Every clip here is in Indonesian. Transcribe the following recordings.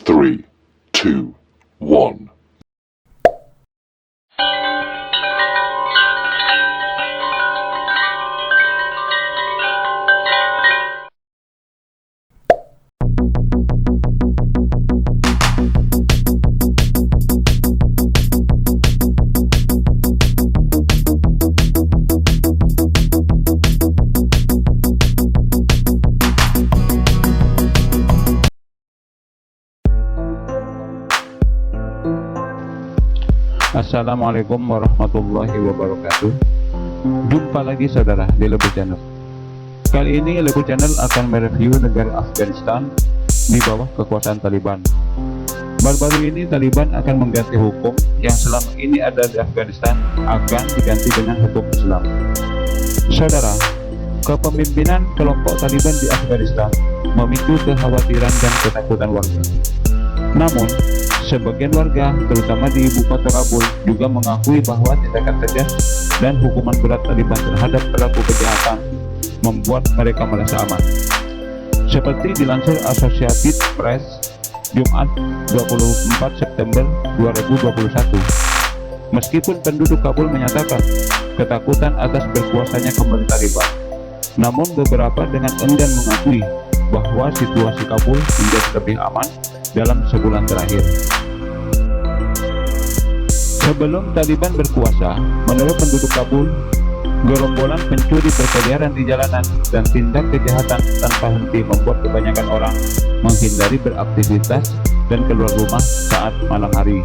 3, 2, 1. Assalamualaikum warahmatullahi wabarakatuh. Jumpa lagi saudara di Lebu Channel. Kali ini Lebu Channel akan mereview negara Afghanistan di bawah kekuasaan Taliban. Baru-baru ini Taliban akan mengganti hukum yang selama ini ada di Afghanistan, akan diganti dengan hukum Islam. Saudara, kepemimpinan kelompok Taliban di Afghanistan memicu kekhawatiran dan ketakutan warga. Namun, sebagian warga, terutama di ibu kota Kabul, juga mengakui bahwa tindakan tegas dan hukuman berat Taliban terhadap pelaku kejahatan membuat mereka merasa aman. Seperti dilansir Associated Press, Jumat 24 September 2021. Meskipun penduduk Kabul menyatakan ketakutan atas berkuasanya kembali Taliban, namun beberapa dengan enggan mengakui bahwa situasi Kabul menjadi lebih aman dalam sebulan terakhir. Sebelum Taliban berkuasa, menurut penduduk Kabul, gerombolan pencuri berkeliaran di jalanan dan tindak kejahatan tanpa henti membuat kebanyakan orang menghindari beraktivitas dan keluar rumah saat malam hari.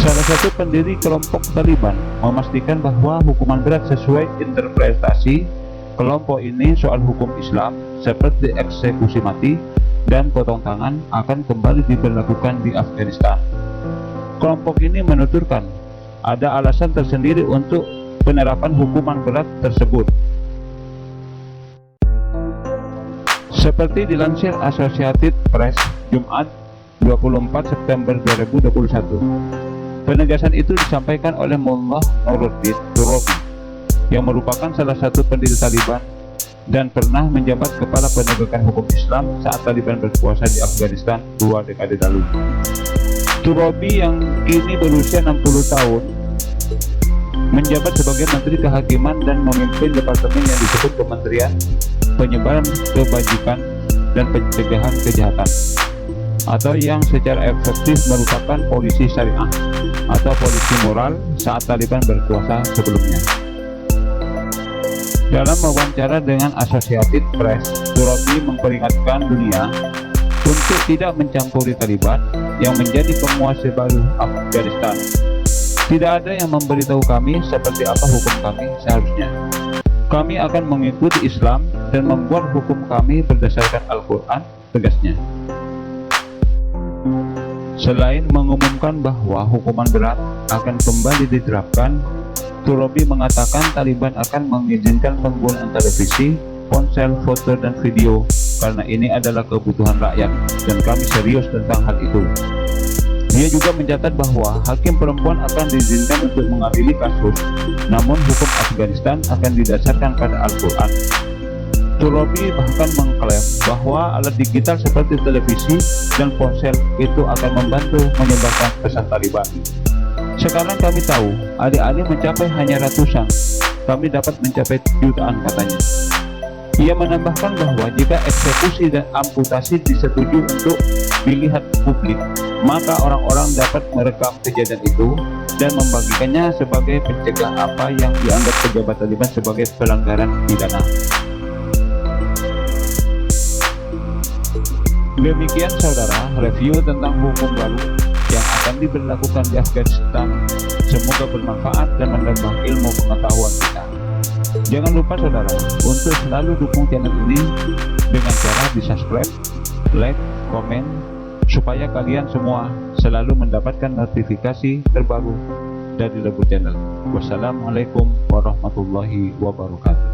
Salah satu pendiri kelompok Taliban memastikan bahwa hukuman berat sesuai interpretasi kelompok ini soal hukum Islam seperti eksekusi mati dan potong tangan akan kembali diberlakukan di Afghanistan. Kelompok ini menuturkan ada alasan tersendiri untuk penerapan hukuman berat tersebut. Seperti dilansir Associated Press Jumat 24 September 2021, penegasan itu disampaikan oleh Mullah Nuruddin Turobi yang merupakan salah satu pendiri Taliban dan pernah menjabat kepala penegakan hukum Islam saat Taliban berkuasa di Afghanistan 2 dekade lalu. Turobi yang kini berusia 60 tahun menjabat sebagai Menteri Kehakiman dan memimpin departemen yang disebut Kementerian Penyebaran Kebajikan dan Pencegahan Kejahatan, atau yang secara efektif merupakan polisi syariah atau polisi moral saat Taliban berkuasa sebelumnya. Dalam wawancara dengan Associated Press, Turobi memperingatkan dunia untuk tidak mencampuri Taliban yang menjadi penguasa baru Afghanistan. Tidak ada yang memberitahu kami seperti apa hukum kami seharusnya. Kami akan mengikuti Islam dan membuat hukum kami berdasarkan Al-Quran, tegasnya. Selain mengumumkan bahwa hukuman berat akan kembali diterapkan, Turobi mengatakan Taliban akan mengizinkan penggunaan televisi, ponsel, foto, dan video karena ini adalah kebutuhan rakyat dan kami serius tentang hal itu. Dia juga mencatat bahwa hakim perempuan akan diizinkan untuk mengadili kasus, namun hukum Afghanistan akan didasarkan pada Al-Quran. Turobi bahkan mengklaim bahwa alat digital seperti televisi dan ponsel itu akan membantu menyebarkan pesan Taliban. Sekarang kami tahu, adik-adik mencapai hanya ratusan, kami dapat mencapai jutaan, katanya. Ia menambahkan bahwa jika eksekusi dan amputasi disetujui untuk dilihat publik, maka orang-orang dapat merekam kejadian itu dan membagikannya sebagai pencegah apa yang dianggap pejabat Taliban sebagai pelanggaran pidana. Demikian saudara, review tentang hukum baru yang akan diberlakukan di Afghanistan. Semoga bermanfaat dan menambah ilmu pengetahuan kita. Jangan lupa saudara untuk selalu dukung channel ini dengan cara di subscribe, like, komen, supaya kalian semua selalu mendapatkan notifikasi terbaru dari Lebu Channel. Wassalamualaikum warahmatullahi wabarakatuh.